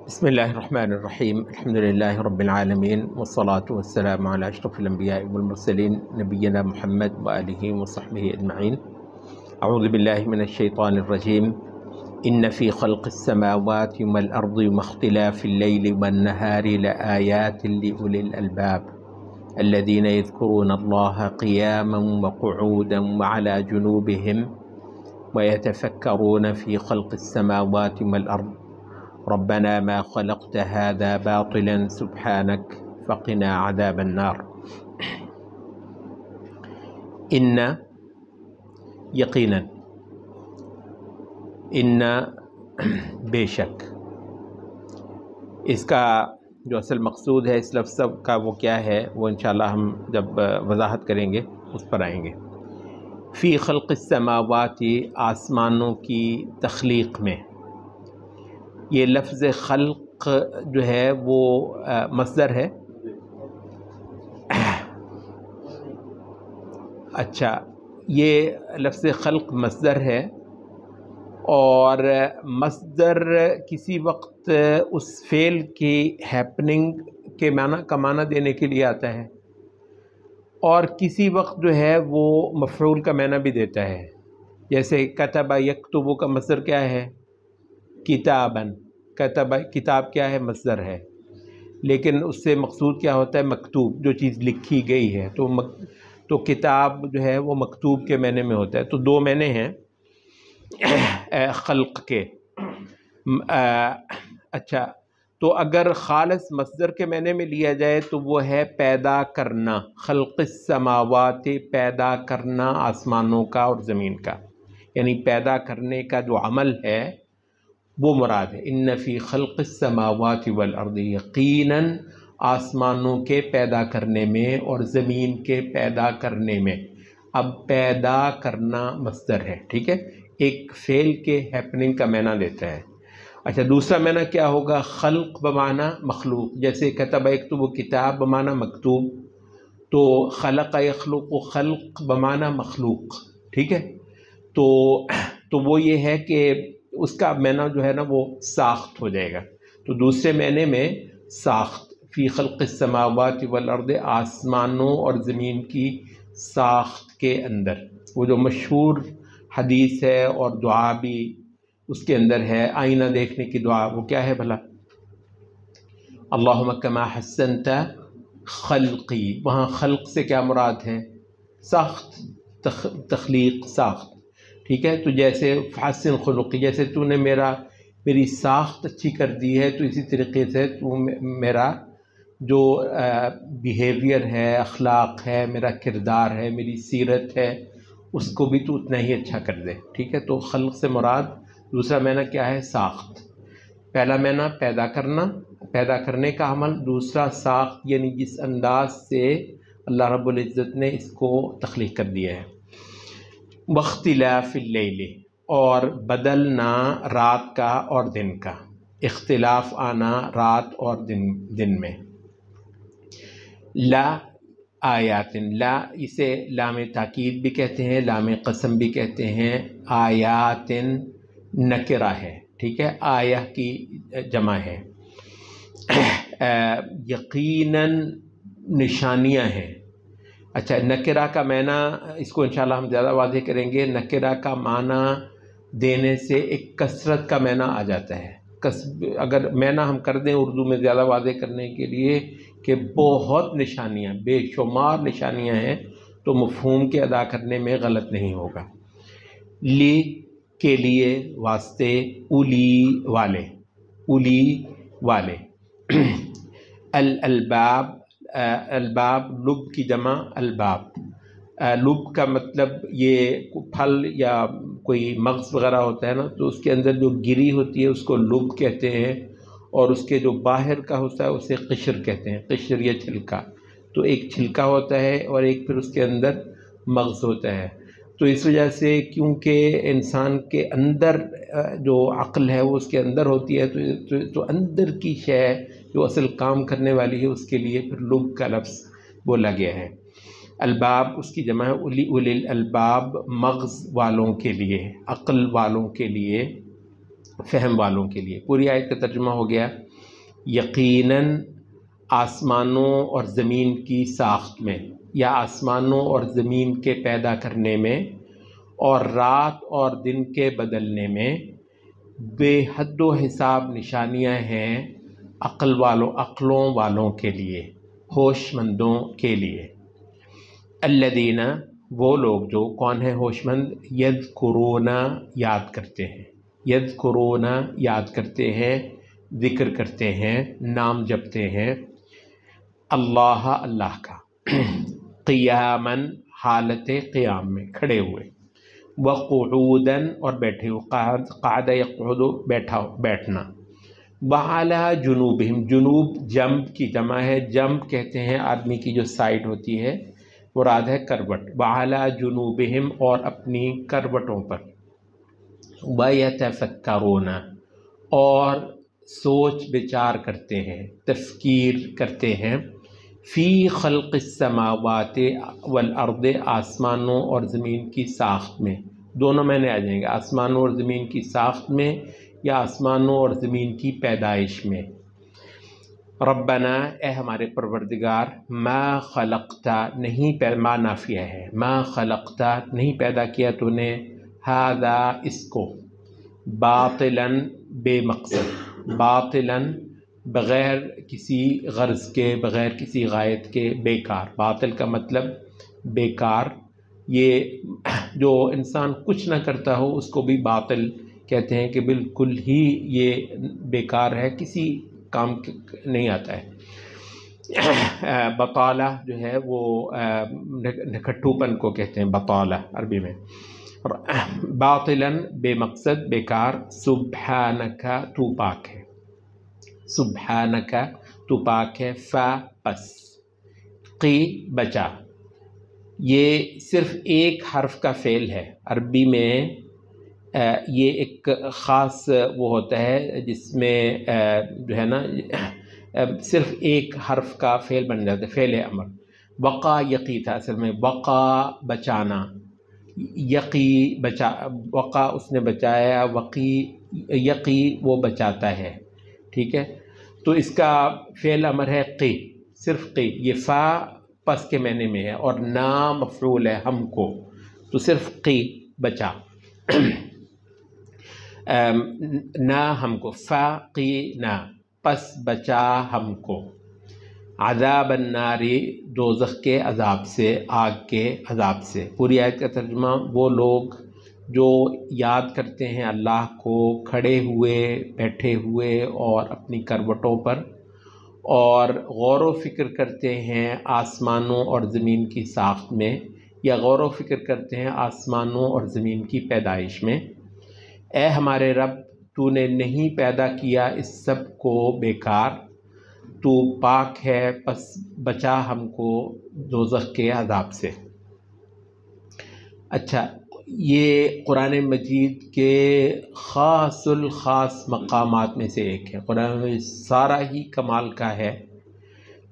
بسم الله الرحمن الرحيم. الحمد لله رب العالمين، والصلاة والسلام على أشرف الأنبياء والمرسلين نبينا محمد وآله وصحبه أجمعين. أعوذ بالله من الشيطان الرجيم. إن في خلق السماوات والأرض واختلاف الليل والنهار لآيات لأولي الألباب الذين يذكرون الله قياما وقعودا وعلى جنوبهم ويتفكرون في خلق السماوات والأرض ربنا ما خلقت هذا باطلا سبحانك فقنا عذاب النار. ان یقیناً، ان بے شک، اس کا جو اصل مقصود ہے اس لفظ کا وہ کیا ہے، وہ انشاءاللہ ہم جب وضاحت کریں گے اس پر آئیں گے. فی خلق السماوات، آسمانوں کی تخلیق میں. یہ لفظ خلق جو ہے وہ مصدر ہے. اچھا، یہ لفظ خلق مصدر ہے، اور مصدر کسی وقت اس فعل کی ہیپننگ کے معنی کا معنی دینے کے لیے آتا ہے، اور کسی وقت جو ہے وہ مفعول کا معنی بھی دیتا ہے. جیسے کتب یکتب کا مصدر کیا ہے؟ کتاباً. کتب، کتاب کیا ہے؟ مصدر ہے، لیکن اس سے مقصود کیا ہوتا ہے؟ مکتوب، جو چیز لکھی گئی ہے. تو کتاب جو ہے وہ مکتوب کے معنی میں ہوتا ہے. تو دو معنی ہیں خلق کے. اچھا، تو اگر خالص مصدر کے معنی میں لیا جائے تو وہ ہے پیدا کرنا. خلق السماوات، پیدا کرنا آسمانوں کا اور زمین کا، یعنی پیدا کرنے کا جو عمل ہے وہ مراد ہے. ان فی خلق السماوات والارض، یقیناً آسمانوں کے پیدا کرنے میں اور زمین کے پیدا کرنے میں. اب پیدا کرنا مصدر ہے، ٹھیک ہے، ایک فعل کے ہیپننگ کا معنی دیتا ہے. اچھا، دوسرا معنی کیا ہوگا؟ خلق بمعنی مخلوق. جیسے کتب یکتب کتاب بمعنی مکتوب، تو خلق یخلق خلق بمعنی مخلوق، ٹھیک ہے. تو وہ یہ ہے کہ اس کا معنی جو ہے نا وہ ساخت ہو جائے گا. تو دوسرے معنی میں ساخت. فی خلق السماوات والارض، آسمانوں اور زمین کی ساخت کے اندر. وہ جو مشہور حدیث ہے اور دعا بھی اس کے اندر ہے، آئینہ دیکھنے کی دعا، وہ کیا ہے بھلا؟ اللہم کما حسنت خلقی. وہاں خلق سے کیا مراد ہے؟ ساخت، تخلیق، ساخت، ٹھیک ہے. تو جیسے حسن خلقی، جیسے تو نے میری ساخت اچھی کر دی ہے، تو اسی طریقے سے تو میرا جو بیہیویئر ہے، اخلاق ہے، میرا کردار ہے، میری سیرت ہے، اس کو بھی تو اتنا ہی اچھا کر دے، ٹھیک ہے. تو خلق سے مراد دوسرا معنی کیا ہے؟ ساخت. پہلا معنی پیدا کرنا، پیدا کرنے کا عمل. دوسرا ساخت، یعنی جس انداز سے اللہ رب العزت نے اس کو تخلیق کر دیا ہے. واختلاف اللیل، اور بدلنا رات کا اور دن کا. اختلاف آنا رات اور دن میں. لا آیات، لا اسے لام تاکید بھی کہتے ہیں، لام قسم بھی کہتے ہیں. آیات نکرہ ہے، ٹھیک ہے، آیہ کی جمع ہے. یقیناً نشانیاں ہیں. اچھا، نکرہ کا معنی اس کو انشاءاللہ ہم زیادہ واضح کریں گے. نکرہ کا معنی دینے سے ایک کثرت کا معنی آ جاتا ہے. اگر معنی ہم کر دیں اردو میں زیادہ واضح کرنے کے لیے کہ بہت نشانیاں، بے شمار نشانیاں ہیں، تو مفہوم کے ادا کرنے میں غلط نہیں ہوگا. لی کے لیے، واسطے، اولی والے، اولی والے. الالباب، الباب لب کی جمع الباب. لب کا مطلب یہ پھل یا کوئی مغز وغیرہ ہوتا ہے نا، تو اس کے اندر جو گری ہوتی ہے اس کو لب کہتے ہیں، اور اس کے جو باہر کا ہوتا ہے اسے قشر کہتے ہیں. قشر یا چھلکا. تو ایک چھلکا ہوتا ہے اور ایک پھر اس کے اندر مغز ہوتا ہے. تو اس وجہ سے کیونکہ انسان کے اندر جو عقل ہے وہ اس کے اندر ہوتی ہے، تو اندر کی شے جو اصل کام کرنے والی ہے اس کے لیے پھر لب کا لفظ بولا گیا ہے. الباب اس کی جمع ہے اولی الالباب، مغز والوں کے لیے، عقل والوں کے لیے. فہم والوں کے لیے۔ پوری آیت کا ترجمہ ہو گیا یقیناً آسمانوں اور زمین کی ساخت میں یا آسمانوں اور زمین کے پیدا کرنے میں اور رات اور دن کے بدلنے میں بے حد و حساب نشانیاں ہیں عقلوں والوں کے لیے، ہوش مندوں کے لیے۔ الذین، وہ لوگ جو، کون ہیں ہوش مند؟ یذکرون، یاد کرتے ہیں، یذکرون، یاد کرتے ہیں، ذکر کرتے ہیں، نام جپتے ہیں، اللہ، اللہ کا، قیاماً، حالت قیام میں، کھڑے ہوئے، وقعوداً، اور بیٹھے ہوئے، قعد یقعد، بیٹھنا، وعلی جنوبہم، جنوب جنب کی جمع ہے، جنب کہتے ہیں آدمی کی جو سائڈ ہوتی ہے، مراد ہے کروٹ، وعلی جنوبہم، اور اپنی کروٹوں پر، ویتفکرون، اور سوچ بچار کرتے ہیں، تفکیر کرتے ہیں، فی خلق السماوات والارض، آسمانوں اور زمین کی ساخت میں، دونوں معنی آ جائیں گے، آسمانوں اور زمین کی ساخت میں یا آسمانوں اور زمین کی پیدائش میں۔ ربنا، اے ہمارے پروردگار، ما خلقتا، نہیں، ما نافیہ ہے، ما خلقتا، نہیں پیدا کیا تو نے، ھذا، اس کو، باطلاً، بے مقصد، باطلاً، بغیر کسی غرض کے، بغیر کسی غایت کے، بیکار۔ باطل کا مطلب بیکار، یہ جو انسان کچھ نہ کرتا ہو اس کو بھی باطل کہتے ہیں کہ بالکل ہی یہ بیکار ہے، کسی کام نہیں آتا ہے۔ بطالہ جو ہے وہ نکھٹوپن کو کہتے ہیں، بطالہ عربی میں۔ باطلاً، بے مقصد، بیکار، سبحانک، تو پاک ہے، سبحانک، تو پاک ہے، پس، قی، بچا، یہ صرف ایک حرف کا فعل ہے عربی میں۔ یہ ایک خاص وہ ہوتا ہے جس میں جو ہے نا صرف ایک حرف کا فعل بن جاتا ہے، فعل امر۔ وقا، یقی تھا اصل میں، وقا، بچانا، یقی، بچا، وقا اس نے بچایا، وقی، یقی وہ بچاتا ہے، ٹھیک ہے۔ تو اس کا فعل امر ہے قی، صرف قی، یہ فا پس کے معنی میں ہے، اور نا مفعول ہے ہم کو، تو صرف قی، بچا، نا ہم کو، فاقینا، پس بچا ہم کو، عذاب النار، دوزخ کے عذاب سے، آگ کے عذاب سے۔ پوری آیت کا ترجمہ، وہ لوگ جو یاد کرتے ہیں اللہ کو کھڑے ہوئے، بیٹھے ہوئے اور اپنی کروٹوں پر، اور غور و فکر کرتے ہیں آسمانوں اور زمین کی ساخت میں، یا غور و فکر کرتے ہیں آسمانوں اور زمین کی پیدائش میں۔ اے ہمارے رب، تو نے نہیں پیدا کیا اس سب کو بیکار، تو پاک ہے، پس بچا ہم کو دوزخ کے عذاب سے۔ اچھا، یہ قرآن مجید کے خاص الخاص مقامات میں سے ایک ہے۔ قرآن مجید سارا ہی کمال کا ہے،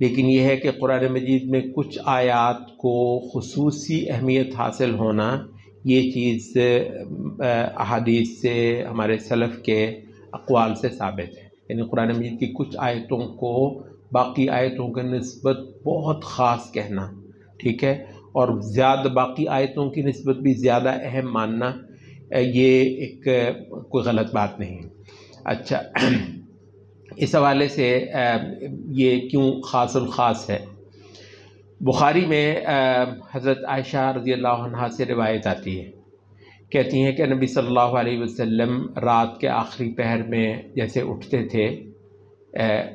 لیکن یہ ہے کہ قرآن مجید میں کچھ آیات کو خصوصی اہمیت حاصل ہونا، یہ چیز احادیث سے، ہمارے سلف کے اقوال سے ثابت ہے۔ یعنی قرآن مجید کی کچھ آیتوں کو باقی آیتوں کے نسبت بہت خاص کہنا، ٹھیک ہے، اور زیادہ باقی آیتوں کی نسبت بھی زیادہ اہم ماننا، یہ ایک کوئی غلط بات نہیں۔ اچھا، اس حوالے سے یہ کیوں خاص الخاص ہے؟ بخاری میں حضرت عائشہ رضی اللہ عنہا سے روایت آتی ہے، کہتی ہیں کہ نبی صلی اللہ علیہ وسلم رات کے آخری پہر میں جیسے اٹھتے تھے،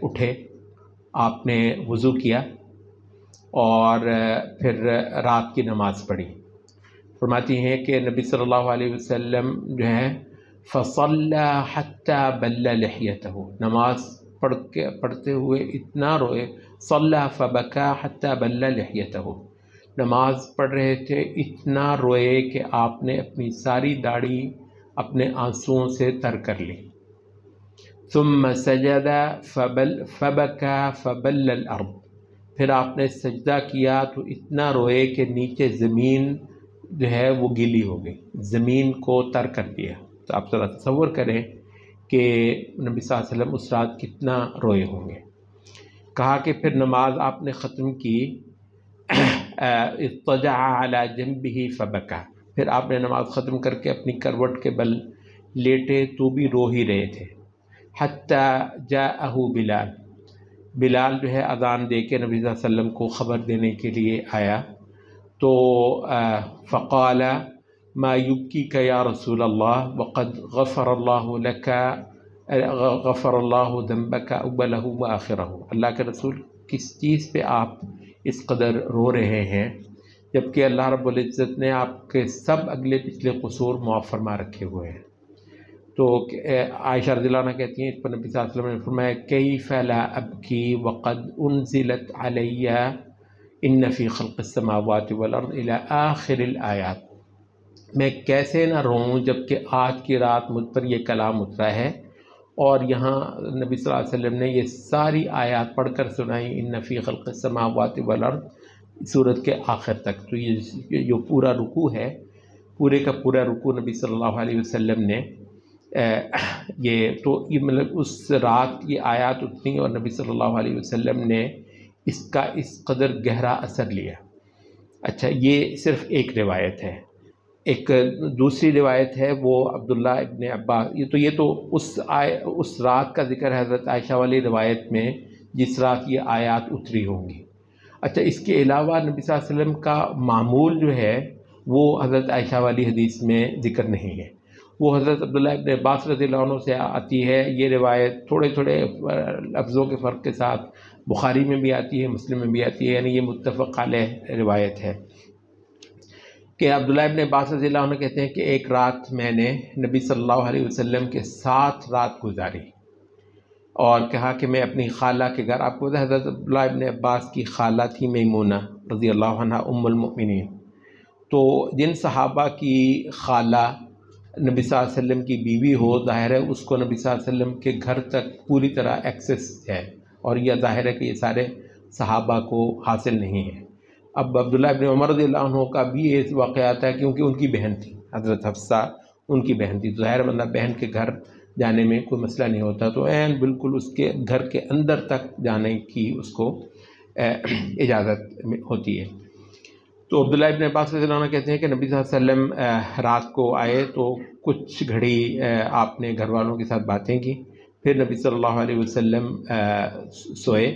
اٹھے، آپ نے وضو کیا اور پھر رات کی نماز پڑھی۔ فرماتی ہیں کہ نبی صلی اللہ علیہ وسلم جو ہے فصلى حتى بل لحيته، نماز پڑھتے ہوئے اتنا روئے، صلى فبكى حتى بل لحيته، نماز پڑھ رہے تھے، اتنا روئے کہ آپ نے اپنی ساری داڑھی اپنے آنسوؤں سے تر کر لی۔ ثم سجد فبكى فبل الارض، پھر آپ نے سجدہ کیا تو اتنا روئے کہ نیچے زمین جو ہے وہ گیلی ہو گئی، زمین کو تر کر دیا۔ تو آپ ذرا تصور کریں کہ نبی صلی اللہ علیہ وسلم اس رات کتنا روئے ہوں گے۔ کہا کہ پھر نماز آپ نے ختم کی، اضطجع علی جنبہ فبکا، پھر آپ نے نماز ختم کر کے اپنی کروٹ کے بل لیٹے تو بھی رو ہی رہے تھے۔ حتی جاءہ بلال، بلال جو ہے اذان دے کے نبی صلی اللہ علیہ وسلم کو خبر دینے کے لیے آیا، تو فقال ما یبکیک یا رسول اللہ وقد غفر اللہ لک، غفر اللہ ذنبک اولہ و آخرہ، اللہ کے رسول کس چیز پہ آپ اس قدر رو رہے ہیں جبکہ اللہ رب العزت نے آپ کے سب اگلے پچھلے قصور معاف فرما رکھے ہوئے ہیں۔ تو عائشہ رضی اللہ عنہ کہتی ہیں اس پر نبی صلی اللہ علیہ وسلم نے فرمایا کیف لا ابکی وقد انزلت علی ان فی خلق السماوات والارض الی آخر الآیات، میں کیسے نہ روں جبکہ آج کی رات مجھ پر یہ کلام اترا ہے، اور یہاں نبی صلی اللہ علیہ وسلم نے یہ ساری آیات پڑھ کر سنائی، ان فی خلق السماوات والارض سورت کے آخر تک۔ تو یہ جو پورا رکوع ہے، پورے کا پورا رکوع نبی صلی اللہ علیہ وسلم نے یہ مطلب اس رات کی آیات اتنی اور نبی صلی اللہ علیہ وسلم نے اس کا اس قدر گہرا اثر لیا۔ اچھا، یہ صرف ایک روایت ہے۔ ایک دوسری روایت ہے وہ عبداللہ ابن عباس، یہ تو اس رات کا ذکر ہے حضرت عائشہ والی روایت میں جس رات یہ آیات اتری ہوں گی۔ اچھا، اس کے علاوہ نبی صلی اللہ علیہ وسلم کا معمول جو ہے وہ حضرت عائشہ والی حدیث میں ذکر نہیں ہے، وہ حضرت عبداللہ ابن عباس رضی اللہ عنہ سے آتی ہے۔ یہ روایت تھوڑے تھوڑے لفظوں کے فرق کے ساتھ بخاری میں بھی آتی ہے، مسلم میں بھی آتی ہے، یعنی یہ متفق علیہ روایت ہے کہ عبداللہ ابن عباس رضی اللہ عنہ کہتے ہیں کہ ایک رات میں نے نبی صلی اللہ علیہ وسلم کے ساتھ رات گزاری اور کہا کہ میں اپنی خالہ کے گھر، آپ کو حضرت عبداللہ ابن عباس کی خالہ تھی میمونہ رضی اللہ عنہ ام المؤمنین، تو جن صحابہ کی خالہ نبی صلی اللہ علیہ وسلم کی بیوی ہو، ظاہر ہے اس کو نبی صلی اللہ علیہ وسلم کے گھر تک پوری طرح ایکسیس ہے، اور یہ ظاہر ہے کہ یہ سارے صحابہ کو حاصل نہیں ہے۔ اب عبداللہ ابن عمر رضی اللہ عنہ کا بھی یہ واقعات ہے کیونکہ ان کی بہن تھی حضرت حفصہ، ان کی بہن تھی، ظاہر مطلب بہن کے گھر جانے میں کوئی مسئلہ نہیں ہوتا، تو بالکل اس کے گھر کے اندر تک جانے کی اس کو اجازت ہوتی ہے۔ تو عبداللہ ابن عباس رضی اللہ عنہ کہتے ہیں کہ نبی صلی اللہ علیہ وسلم رات کو آئے تو کچھ گھڑی آپ نے گھر والوں کے ساتھ باتیں کی، پھر نبی صلی اللہ علیہ وسلم سوئے۔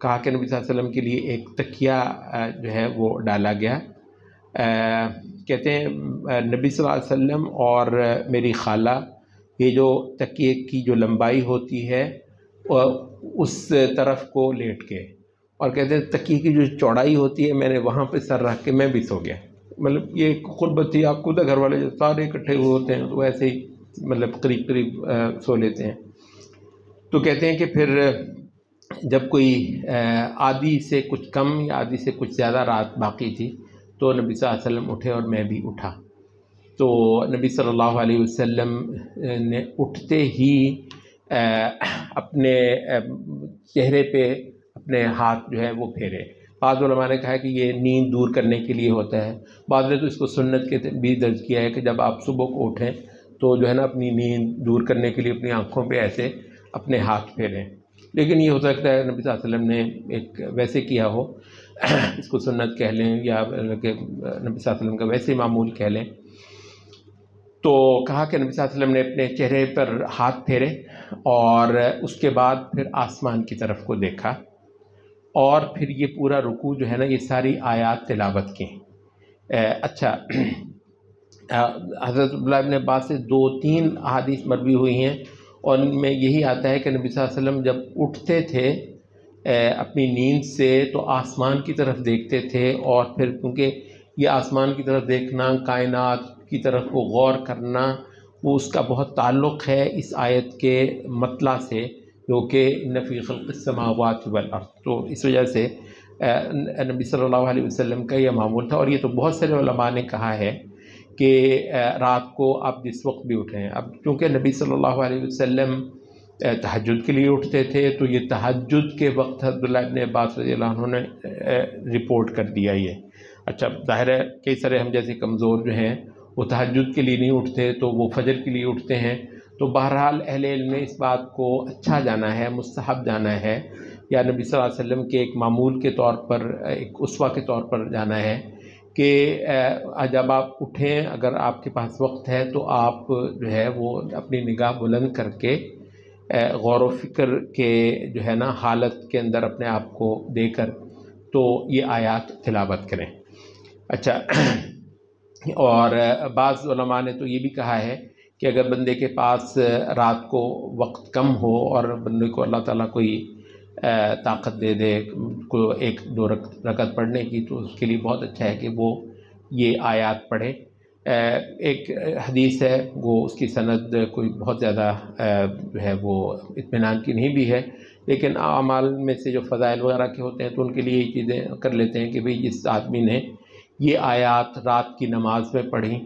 کہا کہ نبی صلی اللہ علیہ وسلم کے لیے ایک تکیہ جو ہے وہ ڈالا گیا۔ کہتے ہیں نبی صلی اللہ علیہ وسلم اور میری خالہ، یہ جو تکیے کی جو لمبائی ہوتی ہے اس طرف کو لیٹ کے، اور کہتے ہیں تکیے کی جو چوڑائی ہوتی ہے میں نے وہاں پہ سر رکھ کے میں بھی سو گیا۔ مطلب یہ قربت تھی، آپ کو گھر والے جو سارے اکٹھے ہوئے ہوتے ہیں تو ایسے ہی مطلب قریب قریب سو لیتے ہیں۔ تو کہتے ہیں کہ پھر جب کوئی آدھی سے کچھ کم یا آدھی سے کچھ زیادہ رات باقی تھی تو نبی صلی اللہ علیہ وسلم اٹھے اور میں بھی اٹھا، تو نبی صلی اللہ علیہ وسلم نے اٹھتے ہی اپنے چہرے پہ اپنے ہاتھ جو ہے وہ پھیرے۔ بعض علماء نے کہا ہے کہ یہ نیند دور کرنے کے لیے ہوتا ہے، بعض نے تو اس کو سنت کے بھی درج کیا ہے کہ جب آپ صبح کو اٹھیں تو جو ہے نا اپنی نیند دور کرنے کے لیے اپنی آنکھوں پہ ایسے اپنے ہاتھ پھیریں، لیکن یہ ہو سکتا ہے نبی صلی اللہ علیہ وسلم نے ایک ویسے کیا ہو، اس کو سنت کہہ لیں یا کہ نبی صلی اللہ علیہ وسلم کا ویسے معمول کہہ لیں۔ تو کہا کہ نبی صلی اللہ علیہ وسلم نے اپنے چہرے پر ہاتھ پھیرے اور اس کے بعد پھر آسمان کی طرف کو دیکھا، اور پھر یہ پورا رکوع جو ہے نا یہ ساری آیات تلاوت کی۔ اچھا، حضرت عبداللہ ابن عباس سے 2-3 احادیث مروی ہوئی ہیں، اور ان میں یہی آتا ہے کہ نبی صلی اللہ علیہ وسلم جب اٹھتے تھے اپنی نیند سے تو آسمان کی طرف دیکھتے تھے، اور پھر کیونکہ یہ آسمان کی طرف دیکھنا، کائنات کی طرف کو غور کرنا، وہ اس کا بہت تعلق ہے اس آیت کے مطلع سے جو کہ ان فی خلق السماوات والارض، تو اس وجہ سے نبی صلی اللہ علیہ وسلم کا یہ معمول تھا۔ اور یہ تو بہت سارے علماء نے کہا ہے کہ رات کو آپ جس وقت بھی اٹھیں، اب چونکہ نبی صلی اللہ علیہ وسلم تہجد کے لیے اٹھتے تھے تو یہ تہجد کے وقت عبداللہ ابن عباس رضی اللہ عنہ نے رپورٹ کر دیا یہ۔ اچھا، ظاہر ہے کئی سارے ہم جیسے کمزور جو ہیں وہ تہجد کے لیے نہیں اٹھتے تو وہ فجر کے لیے اٹھتے ہیں، تو تو بہرحال اہل علم نے اس بات کو اچھا جانا ہے، مستحب جانا ہے، یا نبی صلی اللہ علیہ وسلم کے ایک معمول کے طور پر، ایک اسوہ کے طور پر جانا ہے کہ جب آپ اٹھیں، اگر آپ کے پاس وقت ہے تو آپ جو ہے وہ اپنی نگاہ بلند کر کے غور و فکر کے جو ہے نا حالت کے اندر اپنے آپ کو دے کر تو یہ آیات تلاوت کریں۔ اچھا، اور بعض علماء نے تو یہ بھی کہا ہے کہ اگر بندے کے پاس رات کو وقت کم ہو اور بندے کو اللہ تعالیٰ کوئی طاقت دے دے کو ایک دو رکعت پڑھنے کی، تو اس کے لیے بہت اچھا ہے کہ وہ یہ آیات پڑھے۔ ایک حدیث ہے، وہ اس کی سند کوئی بہت زیادہ جو ہے وہ اطمینان کی نہیں بھی ہے، لیکن اعمال میں سے جو فضائل وغیرہ کے ہوتے ہیں تو ان کے لیے یہ چیزیں کر لیتے ہیں کہ بھئی جس آدمی نے یہ آیات رات کی نماز میں پڑھی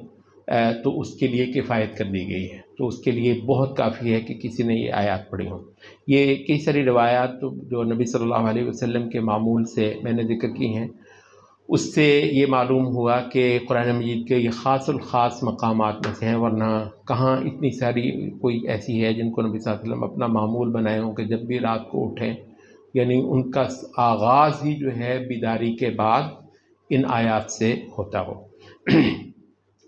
تو اس کے لیے کفایت کر دی گئی ہے، تو اس کے لیے بہت کافی ہے کہ کسی نے یہ آیات پڑھی ہوں۔ یہ کئی ساری روایات جو نبی صلی اللہ علیہ وسلم کے معمول سے میں نے ذکر کی ہیں، اس سے یہ معلوم ہوا کہ قرآن مجید کے یہ خاص الخاص مقامات میں سے ہیں، ورنہ کہاں اتنی ساری کوئی ایسی ہے جن کو نبی صلی اللہ علیہ وسلم اپنا معمول بنائے ہوں کہ جب بھی رات کو اٹھیں، یعنی ان کا آغاز ہی جو ہے بیداری کے بعد ان آیات سے ہوتا ہو۔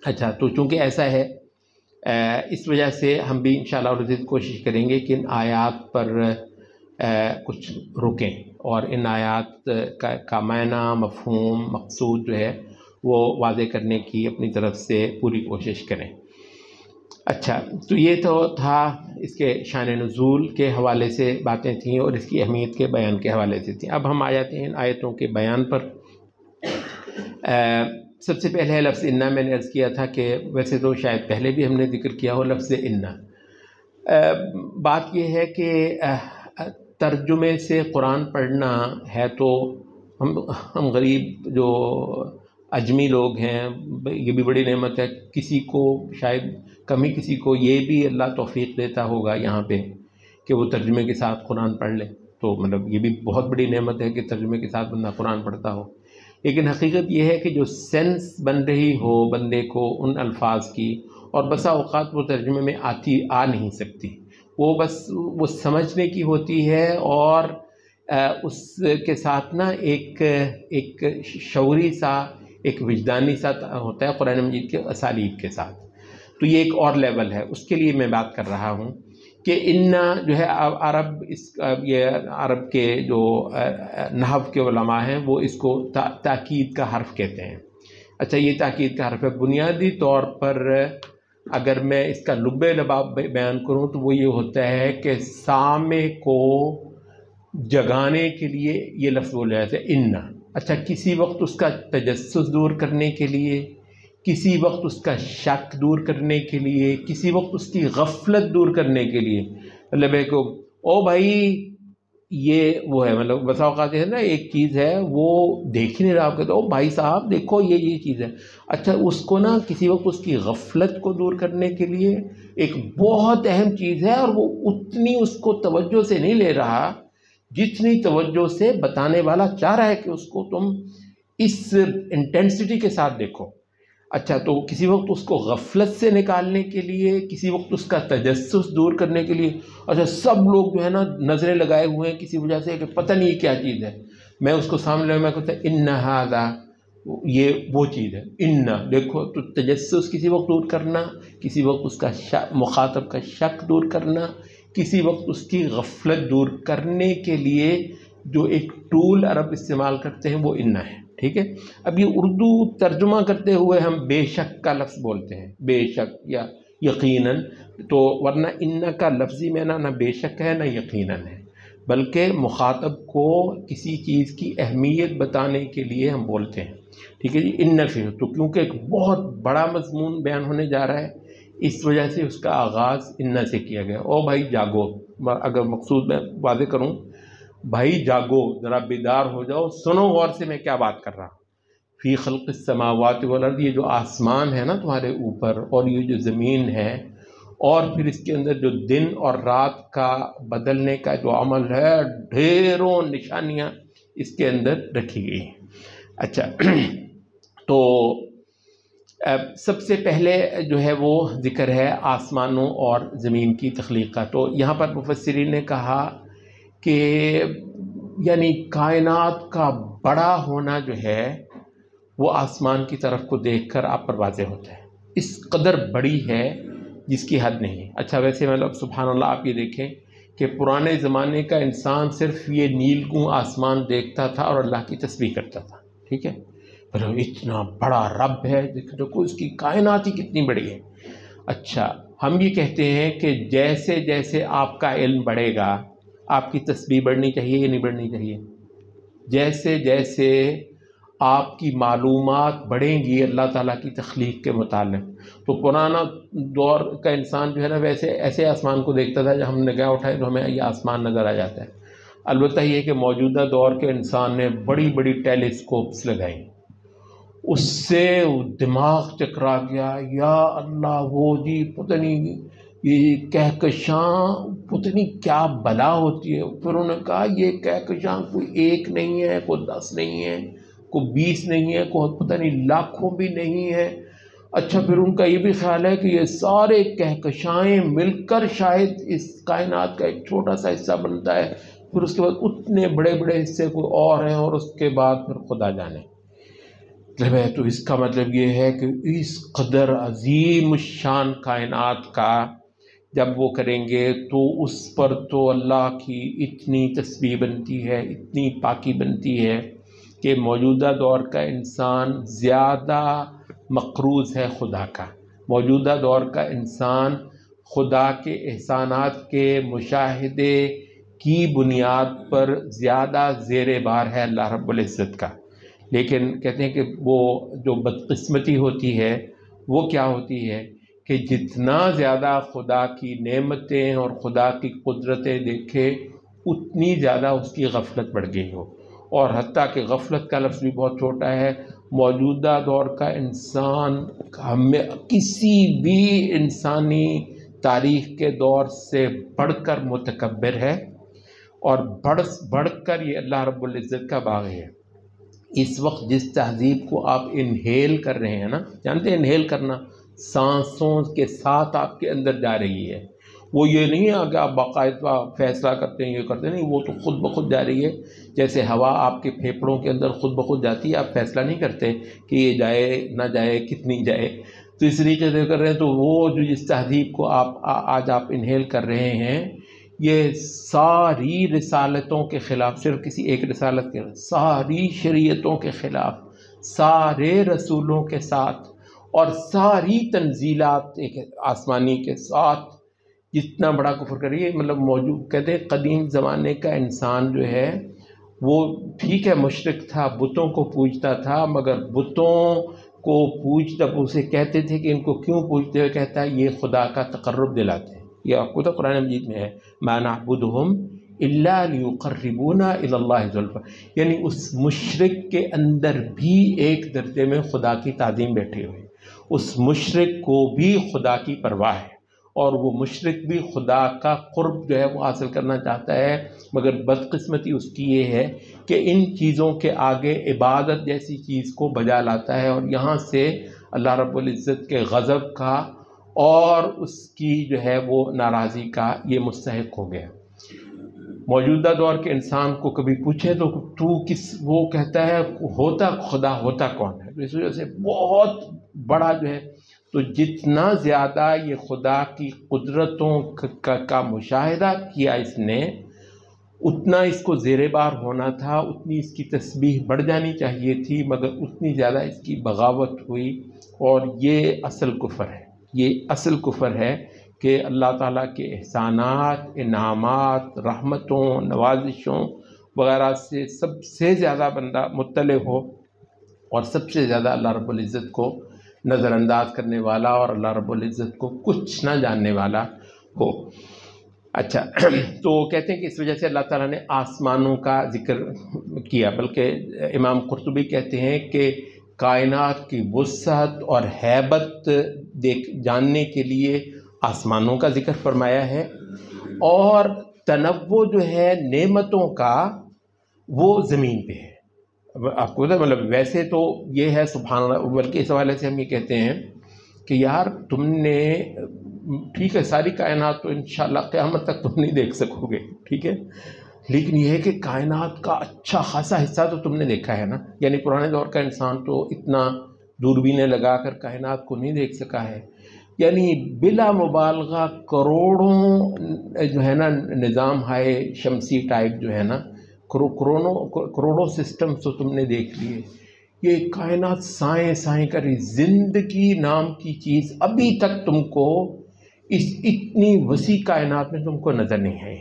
اچھا، تو چونکہ ایسا ہے اس وجہ سے ہم بھی انشاءاللہ العزیز کوشش کریں گے کہ ان آیات پر کچھ رکیں اور ان آیات کا معنی، مفہوم، مقصود جو ہے وہ واضح کرنے کی اپنی طرف سے پوری کوشش کریں۔ اچھا، تو یہ تو تھا اس کے شان نزول کے حوالے سے باتیں تھیں اور اس کی اہمیت کے بیان کے حوالے سے تھیں۔ اب ہم آ جاتے ہیں ان آیتوں کے بیان پر۔ سب سے پہلے لفظ انا، میں نے عرض کیا تھا کہ ویسے تو شاید پہلے بھی ہم نے ذکر کیا ہو لفظ انا۔ بات یہ ہے کہ ترجمے سے قرآن پڑھنا ہے تو ہم غریب جو اجمی لوگ ہیں، یہ بھی بڑی نعمت ہے، کسی کو شاید کمی کسی کو یہ بھی اللہ توفیق دیتا ہوگا یہاں پہ کہ وہ ترجمے کے ساتھ قرآن پڑھ لے، تو مطلب یہ بھی بہت بڑی نعمت ہے کہ ترجمے کے ساتھ بندہ قرآن پڑھتا ہو۔ لیکن حقیقت یہ ہے کہ جو سینس بن رہی ہو بندے کو ان الفاظ کی، اور بسا اوقات وہ ترجمے میں آ نہیں سکتی، وہ بس وہ سمجھنے کی ہوتی ہے، اور اس کے ساتھ نا ایک شعوری سا، ایک وجدانی سا ہوتا ہے قرآن مجید کے اسالیب کے ساتھ۔ تو یہ ایک اور لیول ہے، اس کے لیے میں بات کر رہا ہوں کہ انا جو ہے یہ عرب کے جو نحو کے علماء ہیں وہ اس کو تاکید کا حرف کہتے ہیں۔ اچھا، یہ تاکید کا حرف ہے۔ بنیادی طور پر اگر میں اس کا لب لباب بیان کروں تو وہ یہ ہوتا ہے کہ سامع کو جگانے کے لیے یہ لفظ بولا جاتا ہے انا۔ اچھا، کسی وقت اس کا تجسس دور کرنے کے لیے، کسی وقت اس کا شک دور کرنے کے لیے، کسی وقت اس کی غفلت دور کرنے کے لیے، مطلب ہے کہ او بھائی یہ وہ ہے، مطلب بسا اوقات ہے نا ایک چیز ہے وہ دیکھ ہی نہیں رہا، آپ کہتے او بھائی صاحب دیکھو یہ چیز ہے۔ اچھا، اس کو نا کسی وقت اس کی غفلت کو دور کرنے کے لیے ایک بہت اہم چیز ہے، اور وہ اتنی اس کو توجہ سے نہیں لے رہا جتنی توجہ سے بتانے والا چاہ رہا ہے کہ اس کو تم اس انٹینسٹی کے ساتھ دیکھو۔ اچھا، تو کسی وقت اس کو غفلت سے نکالنے کے لیے، کسی وقت اس کا تجسس دور کرنے کے لیے، اچھا سب لوگ جو ہے نا نظریں لگائے ہوئے ہیں کسی وجہ سے کہ پتہ نہیں یہ کیا چیز ہے، میں اس کو سامنے میں کہتا ہوں ان ھذا، یہ وہ چیز ہے ان، دیکھو تو تجسس کسی وقت دور کرنا، کسی وقت اس کا مخاطب کا شک دور کرنا، کسی وقت اس کی غفلت دور کرنے کے لیے جو ایک ٹول عرب استعمال کرتے ہیں وہ ان ہے۔ ٹھیک ہے، اب یہ اردو ترجمہ کرتے ہوئے ہم بے شک کا لفظ بولتے ہیں، بے شک یا یقیناً، تو ورنہ ان کا لفظی معنی نہ بے شک ہے نہ یقیناً ہے، بلکہ مخاطب کو کسی چیز کی اہمیت بتانے کے لیے ہم بولتے ہیں۔ ٹھیک ہے جی، ان فی، تو کیونکہ ایک بہت بڑا مضمون بیان ہونے جا رہا ہے اس وجہ سے اس کا آغاز ان سے کیا گیا۔ او بھائی جاگو، اگر مقصود میں واضح کروں، بھائی جاگو، ذرا بیدار ہو جاؤ، سنو غور سے میں کیا بات کر رہا ہوں۔ فی خلق السماوات والارض، یہ جو آسمان ہے نا تمہارے اوپر، اور یہ جو زمین ہے، اور پھر اس کے اندر جو دن اور رات کا بدلنے کا جو عمل ہے، ڈھیروں نشانیاں اس کے اندر رکھی گئی ہیں۔ اچھا، تو سب سے پہلے جو ہے وہ ذکر ہے آسمانوں اور زمین کی تخلیق کا. تو یہاں پر مفسرین نے کہا کہ یعنی کائنات کا بڑا ہونا جو ہے وہ آسمان کی طرف کو دیکھ کر آپ پر واضح ہوتا ہے. اس قدر بڑی ہے جس کی حد نہیں. اچھا ویسے مطلب سبحان اللہ آپ یہ دیکھیں کہ پرانے زمانے کا انسان صرف یہ نیلگوں آسمان دیکھتا تھا اور اللہ کی تسبیح کرتا تھا. ٹھیک ہے، پر اتنا بڑا رب ہے، دیکھو اس کی کائنات ہی کتنی بڑی ہے. اچھا ہم یہ کہتے ہیں کہ جیسے جیسے آپ کا علم بڑھے گا آپ کی تسبیح بڑھنی چاہیے یا نہیں بڑھنی چاہیے؟ جیسے جیسے آپ کی معلومات بڑھیں گی اللہ تعالیٰ کی تخلیق کے متعلق. تو پرانا دور کا انسان جو ہے نا ویسے ایسے آسمان کو دیکھتا تھا، جب ہم نگاہ اٹھائے تو ہمیں یہ آسمان نظر آ جاتا ہے. البتہ یہ کہ موجودہ دور کے انسان نے بڑی بڑی ٹیلیسکوپس لگائیں، اس سے دماغ چکرا گیا. یا اللہ وہ جی پتہ نہیں یہ کہکشاں پتہ نہیں کیا بلا ہوتی ہے. پھر انہوں نے کہا یہ کہکشاں کوئی ایک نہیں ہے، کوئی 10 نہیں ہے، کوئی 20 نہیں ہے، کوئی پتہ نہیں لاکھوں بھی نہیں ہے. اچھا پھر ان کا یہ بھی خیال ہے کہ یہ سارے کہکشائیں مل کر شاید اس کائنات کا ایک چھوٹا سا حصہ بنتا ہے. پھر اس کے بعد اتنے بڑے بڑے حصے کوئی اور ہیں، اور اس کے بعد پھر خدا جانے. تو اس کا مطلب یہ ہے کہ اس قدر عظیم شان کائنات کا جب وہ کریں گے تو اس پر تو اللہ کی اتنی تسبیح بنتی ہے، اتنی پاکی بنتی ہے کہ موجودہ دور کا انسان زیادہ مقروض ہے خدا کا. موجودہ دور کا انسان خدا کے احسانات کے مشاہدے کی بنیاد پر زیادہ زیر بار ہے اللہ رب العزت کا. لیکن کہتے ہیں کہ وہ جو بدقسمتی ہوتی ہے وہ کیا ہوتی ہے کہ جتنا زیادہ خدا کی نعمتیں اور خدا کی قدرتیں دیکھے اتنی زیادہ اس کی غفلت بڑھ گئی ہو. اور حتیٰ کہ غفلت کا لفظ بھی بہت چھوٹا ہے. موجودہ دور کا انسان ہمیں کسی بھی انسانی تاریخ کے دور سے بڑھ کر متکبر ہے، اور بڑھ کر یہ اللہ رب العزت کا باغ ہے. اس وقت جس تہذیب کو آپ انہیل کر رہے ہیں نا، جانتے ہیں انہیل کرنا سانسوں کے ساتھ آپ کے اندر جا رہی ہے. وہ یہ نہیں ہے کہ آپ باقاعدہ فیصلہ کرتے ہیں یہ کرتے نہیں، وہ تو خود بخود جا رہی ہے. جیسے ہوا آپ کے پھیپھڑوں کے اندر خود بخود جاتی ہے، آپ فیصلہ نہیں کرتے کہ یہ جائے نہ جائے کتنی جائے. تو اس طریقے سے کر رہے ہیں. تو وہ جو جس تہذیب کو آج آپ انہیل کر رہے ہیں یہ ساری رسالتوں کے خلاف، صرف کسی ایک رسالت کے، ساری شریعتوں کے خلاف، سارے رسولوں کے ساتھ اور ساری تنزیلات ایک آسمانی کے ساتھ جتنا بڑا کفر کریے. مطلب موجود کہتے ہیں قدیم زمانے کا انسان جو ہے وہ ٹھیک ہے مشرک تھا، بتوں کو پوجتا تھا، مگر بتوں کو پوجتا اسے کہتے تھے کہ ان کو کیوں پوجتے ہوئے، کہتا ہے یہ خدا کا تقرب دلاتے ہیں. یہ آپ کو تو قرآن مجید میں ہے ما نعبدہم الا لیقربونا الی اللہ زلفی. یعنی اس مشرک کے اندر بھی ایک درجے میں خدا کی تعظیم بیٹھے ہوئے. اس مشرک کو بھی خدا کی پرواہ ہے، اور وہ مشرک بھی خدا کا قرب جو ہے وہ حاصل کرنا چاہتا ہے. مگر بدقسمتی اس کی یہ ہے کہ ان چیزوں کے آگے عبادت جیسی چیز کو بجا لاتا ہے، اور یہاں سے اللہ رب العزت کے غضب کا اور اس کی جو ہے وہ ناراضی کا یہ مستحق ہو گیا. موجودہ دور کے انسان کو کبھی پوچھے تو وہ کہتا ہے ہوتا خدا ہوتا کون ہے. تو اس وجہ سے بہت بڑا جو ہے، تو جتنا زیادہ یہ خدا کی قدرتوں کا مشاہدہ کیا اس نے، اتنا اس کو زیر بار ہونا تھا، اتنی اس کی تسبیح بڑھ جانی چاہیے تھی، مگر اتنی زیادہ اس کی بغاوت ہوئی. اور یہ اصل کفر ہے، یہ اصل کفر ہے کہ اللہ تعالیٰ کے احسانات، انعامات، رحمتوں، نوازشوں وغیرہ سے سب سے زیادہ بندہ مطلع ہو، اور سب سے زیادہ اللہ رب العزت کو نظر انداز کرنے والا اور اللہ رب العزت کو کچھ نہ جاننے والا ہو. اچھا تو کہتے ہیں کہ اس وجہ سے اللہ تعالیٰ نے آسمانوں کا ذکر کیا. بلکہ امام قرطبی کہتے ہیں کہ کائنات کی وسعت اور ہیبت جاننے کے لیے آسمانوں کا ذکر فرمایا ہے، اور تنوع جو ہے نعمتوں کا وہ زمین پہ ہے. آپ کو پتہ مطلب ویسے تو یہ ہے سبحان اللہ، بلکہ اس حوالے سے ہم یہ کہتے ہیں کہ یار تم نے ٹھیک ہے ساری کائنات تو انشاءاللہ قیامت تک تم نہیں دیکھ سکو گے، ٹھیک ہے، لیکن یہ ہے کہ کائنات کا اچھا خاصا حصہ تو تم نے دیکھا ہے نا. یعنی پرانے دور کا انسان تو اتنا دوربینیں لگا کر کائنات کو نہیں دیکھ سکا ہے. یعنی بلا مبالغہ کروڑوں جو ہے نا نظام ہائے شمسی ٹائپ جو ہے نا کروڑوں سسٹمز تو تم نے دیکھ لیے. یہ کائنات سائیں کر رہی، زندگی نام کی چیز ابھی تک تم کو اس اتنی وسیع کائنات میں تم کو نظر نہیں ہے.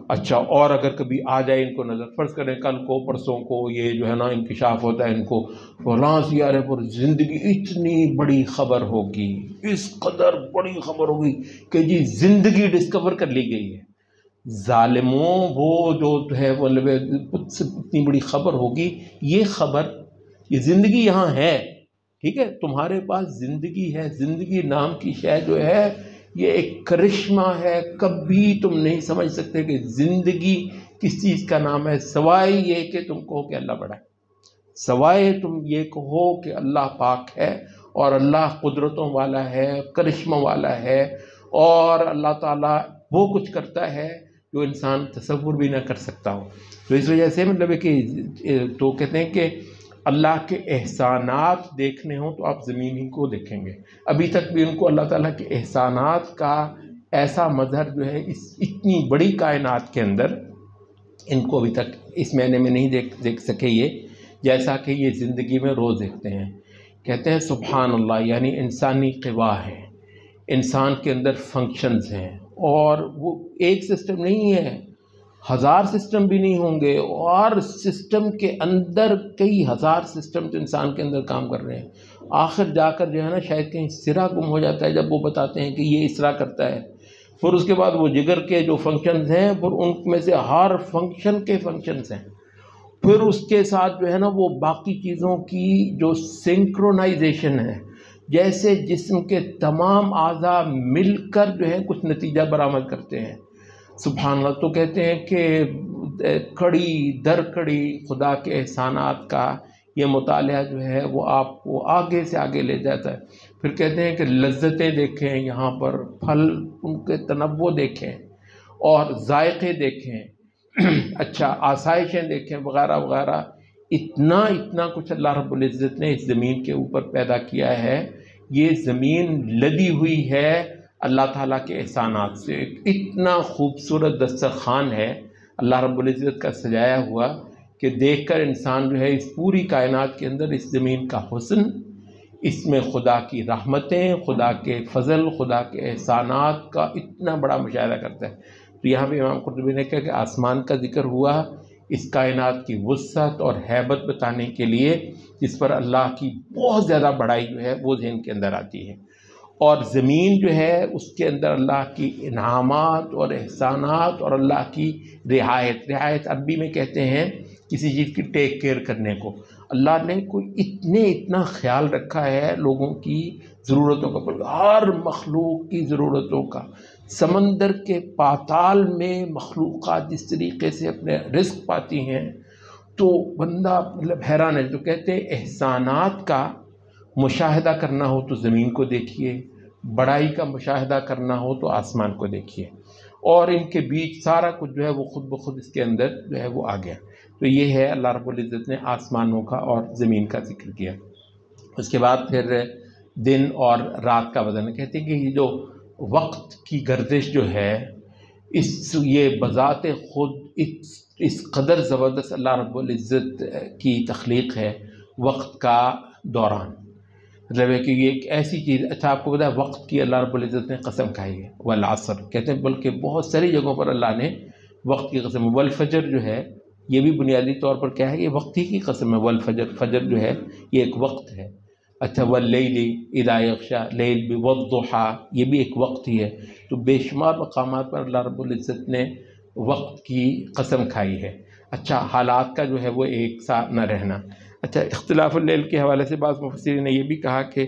اچھا، اور اگر کبھی آ جائے ان کو نظر، فرض کریں کل کو پرسوں کو یہ جو ہے نا انکشاف ہوتا ہے ان کو فلاں سیارے پر زندگی، اتنی بڑی خبر ہوگی، اس قدر بڑی خبر ہوگی کہ جی زندگی ڈسکور کر لی گئی ہے. ظالموں وہ جو ہے وہ اتنی بڑی خبر ہوگی، یہ خبر، یہ زندگی یہاں ہے، ٹھیک ہے، تمہارے پاس زندگی ہے، زندگی نام کی شے جو ہے یہ ایک کرشمہ ہے. کبھی تم نہیں سمجھ سکتے کہ زندگی کس چیز کا نام ہے سوائے یہ کہ تم کہو کہ اللہ بڑا ہے، سوائے تم یہ کہو کہ اللہ پاک ہے اور اللہ قدرتوں والا ہے، کرشموں والا ہے، اور اللہ تعالیٰ وہ کچھ کرتا ہے جو انسان تصور بھی نہ کر سکتا ہو. تو اس وجہ سے مطلب ہے کہ تو کہتے ہیں کہ اللہ کے احسانات دیکھنے ہوں تو آپ زمین ہی کو دیکھیں گے. ابھی تک بھی ان کو اللہ تعالیٰ کے احسانات کا ایسا مظہر جو ہے اس اتنی بڑی کائنات کے اندر ان کو ابھی تک اس معنی میں نہیں دیکھ سکے یہ، جیسا کہ یہ زندگی میں روز دیکھتے ہیں. کہتے ہیں سبحان اللہ، یعنی انسانی قوا ہے، انسان کے اندر فنکشنز ہیں، اور وہ ایک سسٹم نہیں ہے، ہزار سسٹم بھی نہیں ہوں گے، اور سسٹم کے اندر کئی ہزار سسٹم انسان کے اندر کام کر رہے ہیں. آخر جا کر جو ہے نا شاید کہیں سرا گم ہو جاتا ہے جب وہ بتاتے ہیں کہ یہ اس طرح کرتا ہے. پھر اس کے بعد وہ جگر کے جو فنکشنز ہیں، پھر ان میں سے ہر فنکشن کے فنکشنز ہیں، پھر اس کے ساتھ جو ہے نا وہ باقی چیزوں کی جو سنکرونائزیشن ہے، جیسے جسم کے تمام اعضاء مل کر جو ہے کچھ نتیجہ برآمد کرتے ہیں. سبحان اللہ. تو کہتے ہیں کہ کڑی در کڑی خدا کے احسانات کا یہ مطالعہ جو ہے وہ آپ کو آگے سے آگے لے جاتا ہے. پھر کہتے ہیں کہ لذتیں دیکھیں، یہاں پر پھل ان کے تنوع دیکھیں اور ذائقے دیکھیں، اچھا آسائشیں دیکھیں وغیرہ وغیرہ. اتنا کچھ اللہ رب العزت نے اس زمین کے اوپر پیدا کیا ہے. یہ زمین لدی ہوئی ہے اللہ تعالیٰ کے احسانات سے. اتنا خوبصورت دسترخوان ہے اللہ رب العزت کا سجایا ہوا کہ دیکھ کر انسان جو ہے اس پوری کائنات کے اندر اس زمین کا حسن، اس میں خدا کی رحمتیں، خدا کے فضل، خدا کے احسانات کا اتنا بڑا مشاہدہ کرتا ہے. تو یہاں پہ امام قرطبی نے کہا کہ آسمان کا ذکر ہوا اس کائنات کی وسعت اور ہیبت بتانے کے لیے، جس پر اللہ کی بہت زیادہ بڑائی جو ہے وہ ذہن کے اندر آتی ہے. اور زمین جو ہے اس کے اندر اللہ کی انعامات اور احسانات اور اللہ کی رعایت عربی میں کہتے ہیں کسی چیز کی ٹیک کیئر کرنے کو. اللہ نے کوئی اتنا خیال رکھا ہے لوگوں کی ضرورتوں کا، ہر مخلوق کی ضرورتوں کا. سمندر کے پاتال میں مخلوقات جس طریقے سے اپنے رزق پاتی ہیں تو بندہ مطلب حیران ہے. تو کہتے ہیں احسانات کا مشاہدہ کرنا ہو تو زمین کو دیکھیے، بڑائی کا مشاہدہ کرنا ہو تو آسمان کو دیکھیے، اور ان کے بیچ سارا کچھ جو ہے وہ خود بخود اس کے اندر جو ہے وہ آ گیا. تو یہ ہے اللہ رب العزت نے آسمانوں کا اور زمین کا ذکر کیا. اس کے بعد پھر دن اور رات کا وزن. کہتے ہیں کہ یہ جو وقت کی گردش جو ہے یہ بذات خود اس قدر زبردست اللہ رب العزت کی تخلیق ہے وقت کا دوران. مطلب ہے کہ یہ ایک ایسی چیز. اچھا آپ کو پتہ ہے وقت کی اللہ رب العزت نے قسم کھائی ہے، والعصر کہتے ہیں، بلکہ بہت ساری جگہوں پر اللہ نے وقت کی قسم. والفجر جو ہے یہ بھی بنیادی طور پر کیا ہے، یہ وقت ہی کی قسم ہے. والفجر، فجر جو ہے یہ ایک وقت ہے. اچھا واللیل اذا یغشی، لیل بھی، والضحیٰ یہ بھی ایک وقت ہی ہے. تو بے شمار مقامات پر اللہ رب العزت نے وقت کی قسم کھائی ہے. اچھا حالات کا جو ہے وہ ایک سا نہ رہنا. اچھا اختلاف اللیل کے حوالے سے بعض مفسرین نے یہ بھی کہا کہ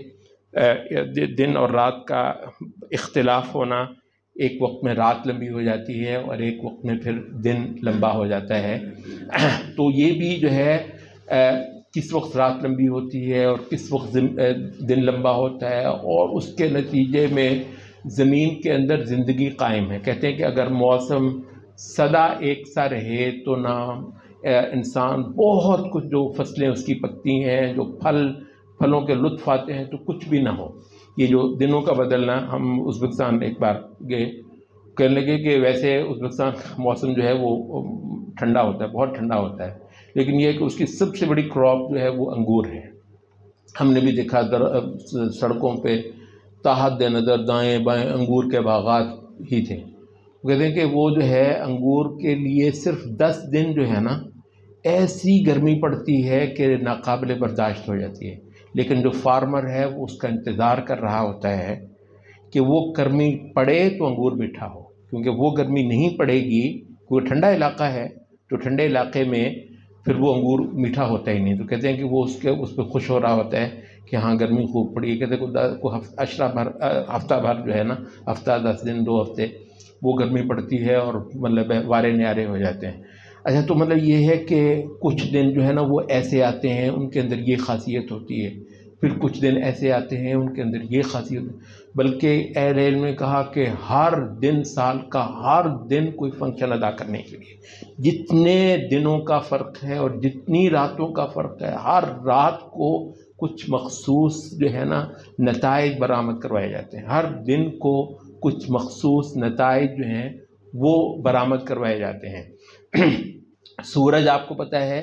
دن اور رات کا اختلاف ہونا، ایک وقت میں رات لمبی ہو جاتی ہے اور ایک وقت میں پھر دن لمبا ہو جاتا ہے. تو یہ بھی جو ہے کس وقت رات لمبی ہوتی ہے اور کس وقت دن لمبا ہوتا ہے، اور اس کے نتیجے میں زمین کے اندر زندگی قائم ہے۔ کہتے ہیں کہ اگر موسم سدا ایک سا رہے تو نہ انسان بہت کچھ جو فصلیں اس کی پکتی ہیں، جو پھلوں کے لطف آتے ہیں، تو کچھ بھی نہ ہو۔ یہ جو دنوں کا بدلنا، ہم ازبکستان ایک بار گئے، کہنے لگے کہ ویسے ازبکستان کا موسم جو ہے وہ ٹھنڈا ہوتا ہے، بہت ٹھنڈا ہوتا ہے، لیکن یہ کہ اس کی سب سے بڑی کراپ جو ہے وہ انگور ہے۔ ہم نے بھی دیکھا سڑکوں پہ تاحد نظر دائیں بائیں انگور کے باغات ہی تھے۔ وہ کہتے ہیں کہ وہ جو ہے انگور کے لیے صرف 10 دن جو ہے نا ایسی گرمی پڑتی ہے کہ ناقابل برداشت ہو جاتی ہے، لیکن جو فارمر ہے وہ اس کا انتظار کر رہا ہوتا ہے کہ وہ گرمی پڑے تو انگور میٹھا ہو، کیونکہ وہ گرمی نہیں پڑے گی، کوئی ٹھنڈا علاقہ ہے تو ٹھنڈے علاقے میں پھر وہ انگور میٹھا ہوتا ہی نہیں۔ تو کہتے ہیں کہ وہ اس پہ خوش ہو رہا ہوتا ہے کہ ہاں گرمی خوب پڑی ہے۔ کہتے ہیں کو ہفتہ بھر جو ہے نا، ہفتہ 10 دن 2 ہفتے وہ گرمی پڑتی ہے اور مطلب وارے نیارے ہو جاتے ہیں۔ اچھا، تو مطلب یہ ہے کہ کچھ دن جو ہے نا وہ ایسے آتے ہیں، ان کے اندر یہ خاصیت ہوتی ہے، پھر کچھ دن ایسے آتے ہیں ان کے اندر یہ خاصیت، بلکہ اہل علم نے کہا کہ ہر دن، سال کا ہر دن کوئی فنکشن ادا کرنے کے لیے، جتنے دنوں کا فرق ہے اور جتنی راتوں کا فرق ہے، ہر رات کو کچھ مخصوص جو ہے نا نتائج برآمد کروائے جاتے ہیں، ہر دن کو کچھ مخصوص نتائج جو ہیں وہ برآمد کروائے جاتے ہیں۔ سورج آپ کو پتہ ہے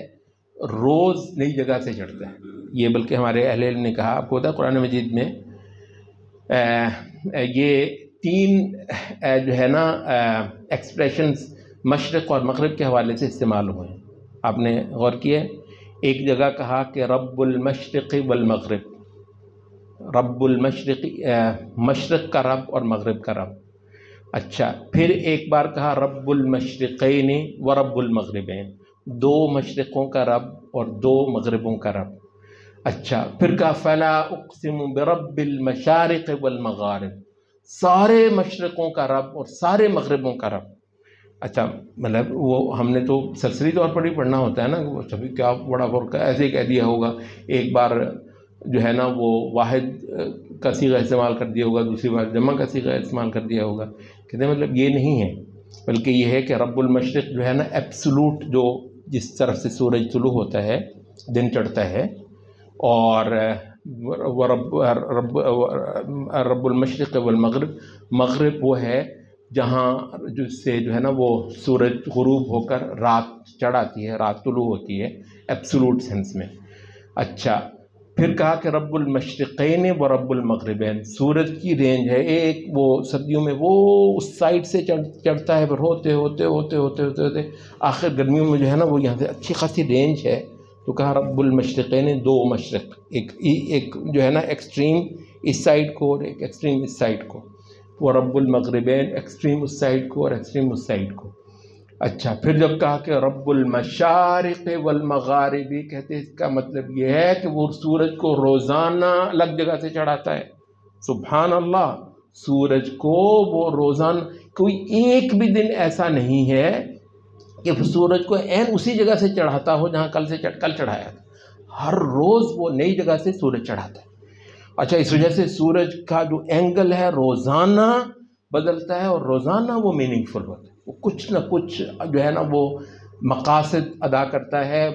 روز نئی جگہ سے چڑھتا ہے، یہ بلکہ ہمارے اہل علم نے کہا، آپ کو پتہ ہے قرآن مجید میں یہ 3 جو ہے نا ایکسپریشنز مشرق اور مغرب کے حوالے سے استعمال ہوئے ہیں، آپ نے غور کیا؟ ایک جگہ کہا کہ رب المشرق والمغرب، رب المشرق، مشرق کا رب اور مغرب کا رب۔ اچھا، پھر ایک بار کہا رب المشرقین و رب المغربین، 2 مشرقوں کا رب اور 2 مغربوں کا رب۔ اچھا، پھر کہا فلا اقسم برب المشارق والمغارب، سارے مشرقوں کا رب اور سارے مغربوں کا رب۔ اچھا، مطلب وہ ہم نے تو سرسری طور پر ہی پڑھنا ہوتا ہے نا، وہ سبھی کیا بڑا فرق ہے، ایسے ہی کہہ دیا ہوگا، ایک بار جو ہے نا وہ واحد کا صیغہ استعمال کر دیا ہوگا، دوسری بار جمع کا صیغہ استعمال کر دیا ہوگا۔ کہتے ہیں مطلب یہ نہیں ہے، بلکہ یہ ہے کہ رب المشرق جو ہے نا ایبسولوٹ، جو جس طرف سے سورج طلوع ہوتا ہے، دن چڑھتا ہے، اور رب المشرق والمغرب، مغرب وہ ہے جہاں جس سے جو ہے نا وہ سورج غروب ہو کر رات چڑھ آتی ہے، رات طلوع ہوتی ہے ایبسولوٹ سینس میں۔ اچھا، پھر کہا کہ رب المشرقین و رب المغربین، سورج کی رینج ہے ایک، وہ سردیوں میں وہ اس سائڈ سے چڑھتا ہے، پھر ہوتے ہوتے ہوتے ہوتے ہوتے ہوتے آخر گرمیوں میں جو ہے نا وہ یہاں سے اچھی خاصی رینج ہے، تو کہا رب المشرقین، 2 مشرق، ایک جو ہے نا ایکسٹریم اس سائڈ کو اور ایک ایکسٹریم اس سائڈ کو، وہ رب المغربین، ایکسٹریم اس سائڈ کو اور ایکسٹریم اس سائڈ کو۔ اچھا، پھر جب کہا کہ رب المشارق والمغارب، کہتے ہیں اس کا مطلب یہ ہے کہ وہ سورج کو روزانہ الگ جگہ سے چڑھاتا ہے۔ سبحان اللہ، سورج کو وہ روزانہ، کوئی ایک بھی دن ایسا نہیں ہے کہ سورج کو عین اسی جگہ سے چڑھاتا ہو جہاں کل چڑھایا تھا، ہر روز وہ نئی جگہ سے سورج چڑھاتا ہے۔ اچھا، اس وجہ سے سورج کا جو اینگل ہے روزانہ بدلتا ہے اور روزانہ وہ میننگ فل ہوتا ہے، وہ کچھ نہ کچھ جو ہے نا وہ مقاصد ادا کرتا ہے۔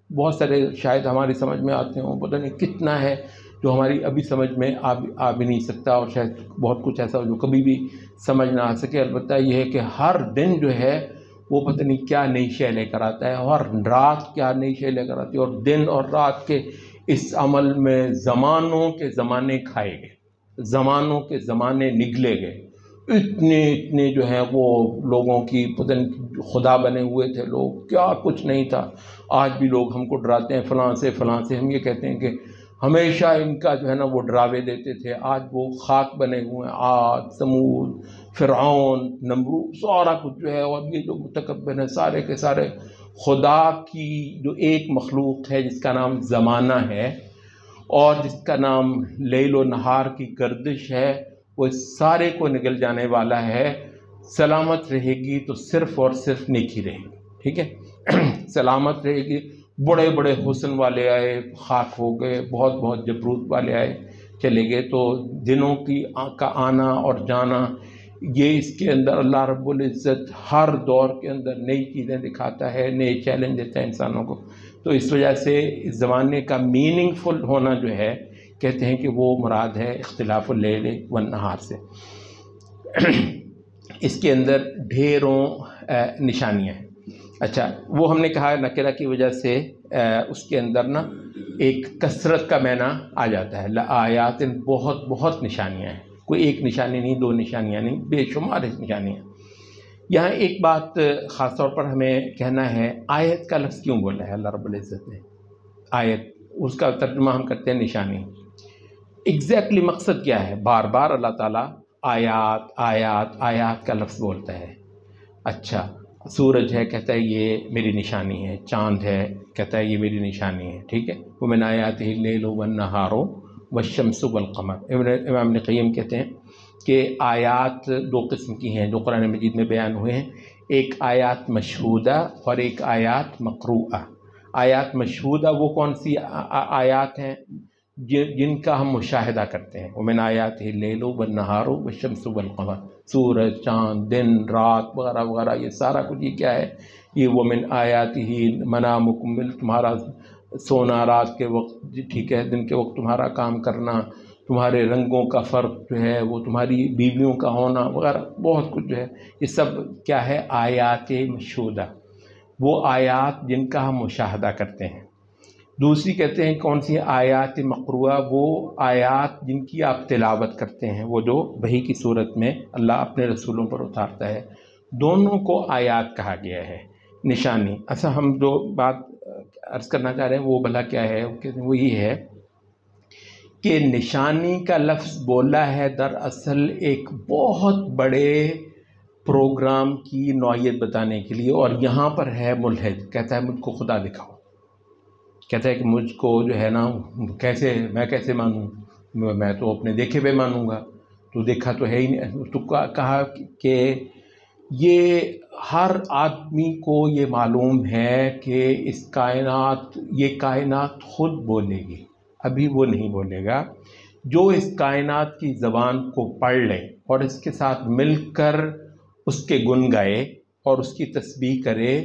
بہت سارے شاید ہماری سمجھ میں آتے ہوں، پتہ نہیں کتنا ہے جو ہماری ابھی سمجھ میں آ بھی نہیں سکتا، اور شاید بہت کچھ ایسا ہو جو کبھی بھی سمجھ نہ آ سکے۔ البتہ یہ ہے کہ ہر دن جو ہے وہ پتہ نہیں کیا نئی شے لے کر آتا ہے، اور رات کیا نئی شے لے کر آتی ہے، اور دن اور رات کے اس عمل میں زمانوں کے زمانے کھائے گئے، زمانوں کے زمانے نگلے گئے، اتنے جو ہیں وہ لوگوں کی پتہ نہیں خدا بنے ہوئے تھے لوگ، کیا کچھ نہیں تھا۔ آج بھی لوگ ہم کو ڈراتے ہیں فلاں سے فلاں سے، ہم یہ کہتے ہیں کہ ہمیشہ ان کا جو ہے نا وہ ڈراوے دیتے تھے، آج وہ خاک بنے ہوئے ہیں، عاد، ثمود، فرعون، نمرود، سارا کچھ جو ہے، اور یہ جو متکبر ہیں سارے کے سارے خدا کی جو ایک مخلوق ہے جس کا نام زمانہ ہے اور جس کا نام لیل و نہار کی گردش ہے، وہ اس سارے کو نگل جانے والا ہے۔ سلامت رہے گی تو صرف اور صرف نیکی رہے گی، ٹھیک ہے، سلامت رہے گی بڑے بڑے حسن والے آئے خاک ہو گئے، بہت بہت جبروت والے آئے چلے گئے۔ تو دنوں کا آنا اور جانا، یہ اس کے اندر اللہ رب العزت ہر دور کے اندر نئی چیزیں دکھاتا ہے، نئے چیلنج دیتا ہے انسانوں کو۔ تو اس وجہ سے اس زمانے کا میننگ فل ہونا جو ہے، کہتے ہیں کہ وہ مراد ہے اختلاف اللیل والنہار سے۔ اس کے اندر ڈھیروں نشانیاں ہیں۔ اچھا، وہ ہم نے کہا نکرہ کی وجہ سے اس کے اندر نا ایک کثرت کا معنی آ جاتا ہے۔ لآیات، بہت بہت نشانیاں ہیں، کوئی ایک نشانی نہیں، دو نشانیاں نہیں، بے شمار نشانیاں۔ یہاں ایک بات خاص طور پر ہمیں کہنا ہے، آیت کا لفظ کیوں بولا ہے اللہ رب العزت نے؟ آیت، اس کا ترجمہ ہم کرتے ہیں نشانی۔ ایگزیکٹلی مقصد کیا ہے؟ بار بار اللہ تعالیٰ آیات آیات آیات کا لفظ بولتا ہے۔ اچھا، سورج ہے، کہتا ہے یہ میری نشانی ہے، چاند ہے، کہتا ہے یہ میری نشانی ہے، ٹھیک ہے۔ وَمِنْ آیَاتِهِ اللَّيْلُ وَالنَّهَارُ وَالشَّمْسُ وَالْقَمَرُ۔ امام ابن قیم کہتے ہیں کہ آیات دو قسم کی ہیں جو قرآن مجید میں بیان ہوئے ہیں، ایک آیات مشہودہ اور ایک آیات مقروءہ۔ آیات مشہودہ وہ کون سی آیات ہیں؟ جن کا ہم مشاہدہ کرتے ہیں۔ وَمِنْ آیَاتِهِ اللَّيْلُ وَالنَّهَارُ وَالشَّمْسُ وَالْقَمَرُ، سورج، چاند، دن، رات وغیرہ وغیرہ، یہ سارا کچھ یہ کیا ہے؟ یہ وَمِنْ آیَاتِهِ مَنَامُكُمْ، تمہارا سونا رات کے وقت، ٹھیک ہے، دن کے وقت تمہارا کام کرنا، تمہارے رنگوں کا فرق جو ہے وہ، تمہاری بیویوں کا ہونا وغیرہ، بہت کچھ جو ہے، یہ سب کیا ہے؟ آیات مشہودہ، وہ آیات جن کا ہم مشاہدہ کرتے ہیں۔ دوسری کہتے ہیں کون سی؟ آیات مقروءہ، وہ آیات جن کی آپ تلاوت کرتے ہیں، وہ جو وحی کی صورت میں اللہ اپنے رسولوں پر اتارتا ہے۔ دونوں کو آیات کہا گیا ہے، نشانی۔ اچھا، ہم جو بات عرض کرنا چاہ رہے ہیں وہ بھلا کیا ہے؟ وہ یہ ہے کہ نشانی کا لفظ بولا ہے دراصل ایک بہت بڑے پروگرام کی نوعیت بتانے کے لیے، اور یہاں پر ہے ملحد، کہتا ہے مجھ کو خدا دکھاؤ، کہتا ہے کہ مجھ کو جو ہے نا کیسے، میں کیسے مانوں؟ میں تو اپنے دیکھے ہوئے مانوں گا، تو دیکھا تو ہے ہی نہیں۔ تو کہا کہ یہ ہر آدمی کو یہ معلوم ہے کہ اس کائنات، یہ کائنات خود بولے گی، ابھی وہ نہیں بولے گا۔ جو اس کائنات کی زبان کو پڑھ لے اور اس کے ساتھ مل کر اس کے گن گائے اور اس کی تسبیح کرے،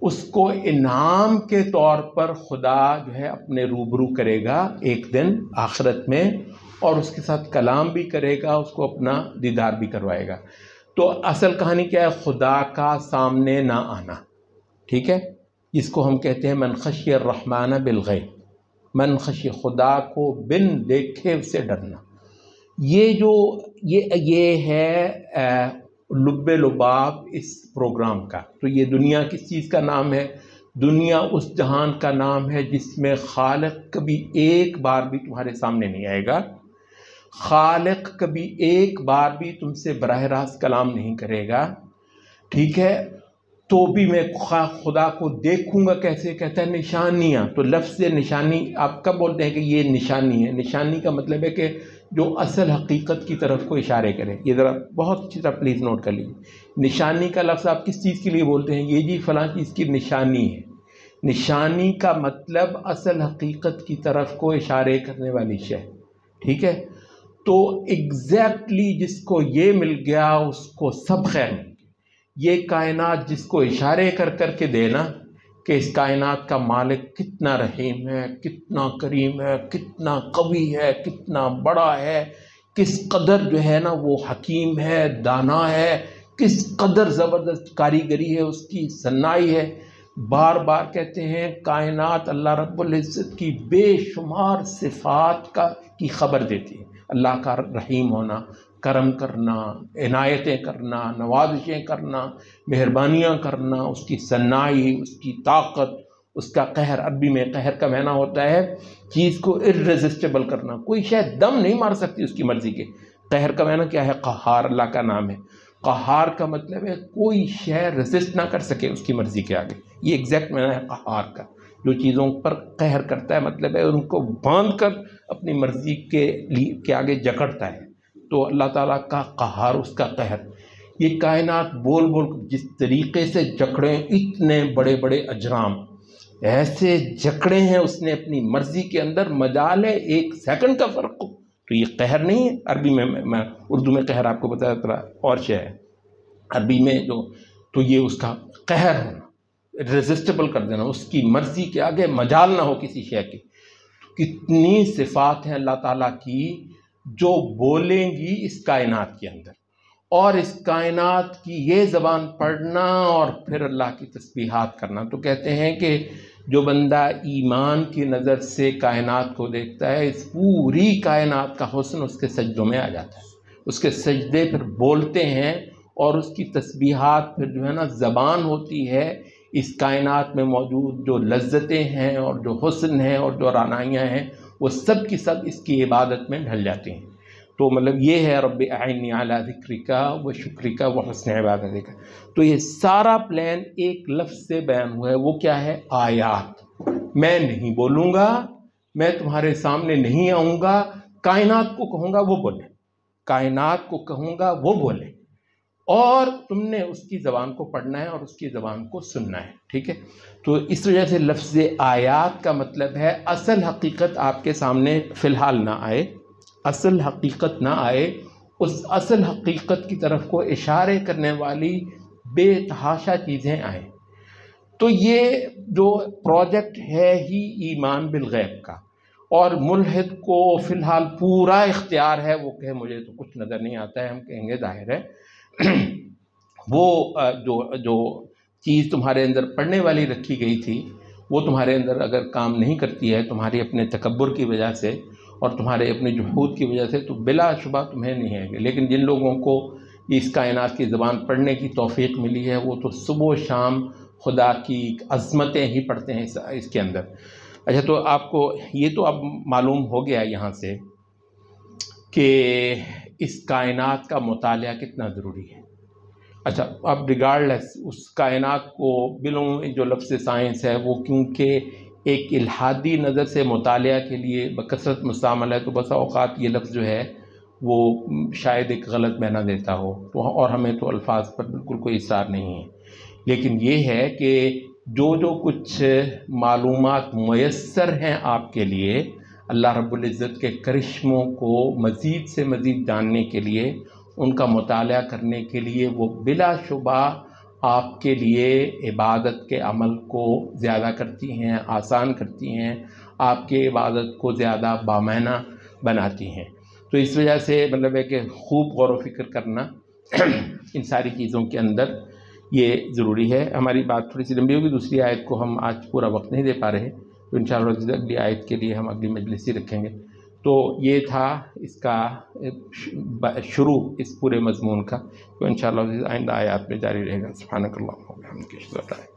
اس کو انعام کے طور پر خدا جو ہے اپنے روبرو کرے گا ایک دن آخرت میں، اور اس کے ساتھ کلام بھی کرے گا، اس کو اپنا دیدار بھی کروائے گا۔ تو اصل کہانی کیا ہے؟ خدا کا سامنے نہ آنا، ٹھیک ہے، جس کو ہم کہتے ہیں من خشی الرحمن بالغیب، من خشی، خدا کو بن دیکھے اس سے ڈرنا۔ یہ جو یہ ہے لب لباب اس پروگرام کا۔ تو یہ دنیا کس چیز کا نام ہے؟ دنیا اس جہان کا نام ہے جس میں خالق کبھی ایک بار بھی تمہارے سامنے نہیں آئے گا، خالق کبھی ایک بار بھی تم سے براہ راست کلام نہیں کرے گا، ٹھیک ہے۔ تو بھی میں خدا کو دیکھوں گا کیسے؟ کہتا ہے نشانیاں۔ تو لفظ نشانی آپ کب بولتے ہیں کہ یہ نشانی ہے؟ نشانی کا مطلب ہے کہ جو اصل حقیقت کی طرف کو اشارے کرے۔ یہ ذرا بہت اچھی طرح پلیز نوٹ کر لیجیے، نشانی کا لفظ آپ کس چیز کے لیے بولتے ہیں؟ یہ جی فلاں چیز کی نشانی ہے۔ نشانی کا مطلب اصل حقیقت کی طرف کو اشارے کرنے والی شے، ٹھیک ہے۔ تو ایگزیکٹلی جس کو یہ مل گیا اس کو سب خیر مل گئی۔ یہ کائنات جس کو اشارے کر کر کے دینا کہ اس کائنات کا مالک کتنا رحیم ہے، کتنا کریم ہے، کتنا قوی ہے، کتنا بڑا ہے، کس قدر جو ہے نا وہ حکیم ہے، دانا ہے، کس قدر زبردست کاریگری ہے اس کی، صنائی ہے۔ بار بار کہتے ہیں کائنات اللہ رب العزت کی بے شمار صفات کی خبر دیتی ہے، اللہ کا رحیم ہونا، کرم کرنا، عنایتیں کرنا، نوازشیں کرنا، مہربانیاں کرنا، اس کی صنائی، اس کی طاقت، اس کا قہر۔ عربی میں قہر کا معنی ہوتا ہے چیز کو irresistible کرنا، کوئی شے دم نہیں مار سکتی اس کی مرضی کے۔ قہر کا معنی کیا ہے؟ قہار اللہ کا نام ہے۔ قہار کا مطلب ہے کوئی شے ریزسٹ نہ کر سکے اس کی مرضی کے آگے، یہ ایگزیکٹ معنی ہے قہار کا۔ جو چیزوں پر قہر کرتا ہے مطلب ہے ان کو باندھ کر اپنی مرضی کے آگے جکڑتا ہے۔ تو اللہ تعالیٰ کا قہار، اس کا قہر۔ یہ کائنات بول بول جس طریقے سے جکڑیں، اتنے بڑے بڑے اجرام، ایسے جکڑے ہیں اس نے اپنی مرضی کے اندر، مجال ہے 1 سیکنڈ کا فرق ہو، تو یہ قہر نہیں ہے۔ عربی میں اردو میں قہر آپ کو بتایا تھا اور شے ہے، عربی میں جو تو یہ اس کا قہر ہونا، ریزسٹیبل کر دینا، اس کی مرضی کے آگے مجال نہ ہو کسی شے کی۔ کتنی صفات ہیں اللہ تعالیٰ کی جو بولیں گی اس کائنات کے اندر، اور اس کائنات کی یہ زبان پڑھنا اور پھر اللہ کی تسبیحات کرنا۔ تو کہتے ہیں کہ جو بندہ ایمان کی نظر سے کائنات کو دیکھتا ہے، اس پوری کائنات کا حسن اس کے سجدوں میں آ جاتا ہے، اس کے سجدے پھر بولتے ہیں، اور اس کی تسبیحات پھر جو ہے نا زبان ہوتی ہے اس کائنات میں موجود جو لذتیں ہیں اور جو حسن ہیں اور جو رعنائیاں ہیں، وہ سب کی سب اس کی عبادت میں ڈھل جاتی ہیں۔ تو مطلب یہ ہے رب اعنی علی ذکرک و شکرک و حسن عبادتک۔ تو یہ سارا پلان ایک لفظ سے بیان ہوا ہے، وہ کیا ہے؟ آیات۔ میں نہیں بولوں گا، میں تمہارے سامنے نہیں آؤں گا، کائنات کو کہوں گا وہ بولے، کائنات کو کہوں گا وہ بولے، اور تم نے اس کی زبان کو پڑھنا ہے اور اس کی زبان کو سننا ہے، ٹھیک ہے؟ تو اس وجہ سے لفظ آیات کا مطلب ہے اصل حقیقت آپ کے سامنے فی الحال نہ آئے، اصل حقیقت نہ آئے، اس اصل حقیقت کی طرف کو اشارے کرنے والی بے تحاشا چیزیں آئیں۔ تو یہ جو پروجیکٹ ہے ہی ایمان بالغیب کا، اور ملحد کو فی الحال پورا اختیار ہے، وہ کہے مجھے تو کچھ نظر نہیں آتا ہے، ہم کہیں گے ظاہر ہے وہ جو چیز تمہارے اندر پڑھنے والی رکھی گئی تھی، وہ تمہارے اندر اگر کام نہیں کرتی ہے تمہاری اپنے تکبر کی وجہ سے اور تمہارے اپنے جحود کی وجہ سے، تو بلا شبہ تمہیں نہیں آئے گے۔ لیکن جن لوگوں کو اس کائنات کی زبان پڑھنے کی توفیق ملی ہے، وہ تو صبح و شام خدا کی عظمتیں ہی پڑھتے ہیں اس کے اندر۔ اچھا، تو آپ کو یہ تو اب معلوم ہو گیا یہاں سے کہ اس کائنات کا مطالعہ کتنا ضروری ہے۔ اچھا، اب ریگارڈلیس اس کائنات کو بلوں جو لفظ سائنس ہے وہ کیونکہ ایک الہادی نظر سے مطالعہ کے لیے بکثرت مستعمل ہے، تو بسا اوقات یہ لفظ جو ہے وہ شاید ایک غلط معنی دیتا ہو، تو اور ہمیں تو الفاظ پر بالکل کوئی اصرار نہیں ہے، لیکن یہ ہے کہ جو کچھ معلومات میسر ہیں آپ کے لیے اللہ رب العزت کے کرشموں کو مزید سے مزید جاننے کے لیے، ان کا مطالعہ کرنے کے لیے، وہ بلا شبہ آپ کے لیے عبادت کے عمل کو زیادہ کرتی ہیں، آسان کرتی ہیں، آپ کے عبادت کو زیادہ بامعنی بناتی ہیں۔ تو اس وجہ سے مطلب ہے کہ خوب غور و فکر کرنا ان ساری چیزوں کے اندر یہ ضروری ہے۔ ہماری بات تھوڑی سی لمبی ہوگی، دوسری آیت کو ہم آج پورا وقت نہیں دے پا رہے، تو انشاءاللہ اگلی آیت کے لیے ہم اگلی مجلس ہی رکھیں گے۔ تو یہ تھا اس کا شروع اس پورے مضمون کا، تو انشاءاللہ آئندہ آیات میں جاری رہے گا۔ سبحانک اللہم و بحمدک، اشہد ان لا الہ الا انت